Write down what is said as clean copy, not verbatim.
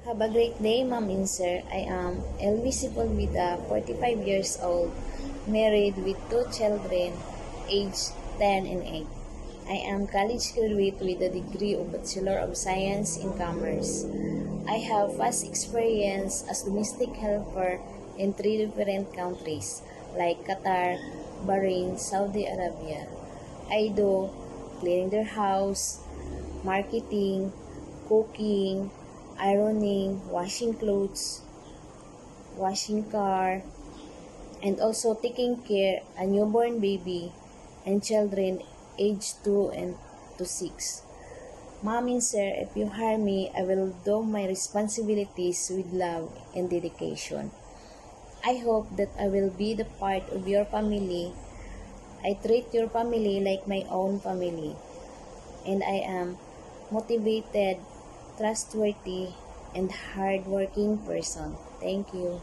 Have a great day, Ma'am and Sir. I am Elvis Sepulveda, 45 years old, married with two children, aged 10 and 8. I am college graduate with a degree of Bachelor of Science in Commerce. I have vast experience as domestic helper in 3 different countries like Qatar, Bahrain, Saudi Arabia. I do cleaning their house, marketing, cooking, ironing, washing clothes, washing car, and also taking care a newborn baby and children aged 2 and to 6. Mom and Sir, if you hire me, I will do my responsibilities with love and dedication. I hope that I will be the part of your family. I treat your family like my own family, and I am motivated, trustworthy, and hardworking person. Thank you.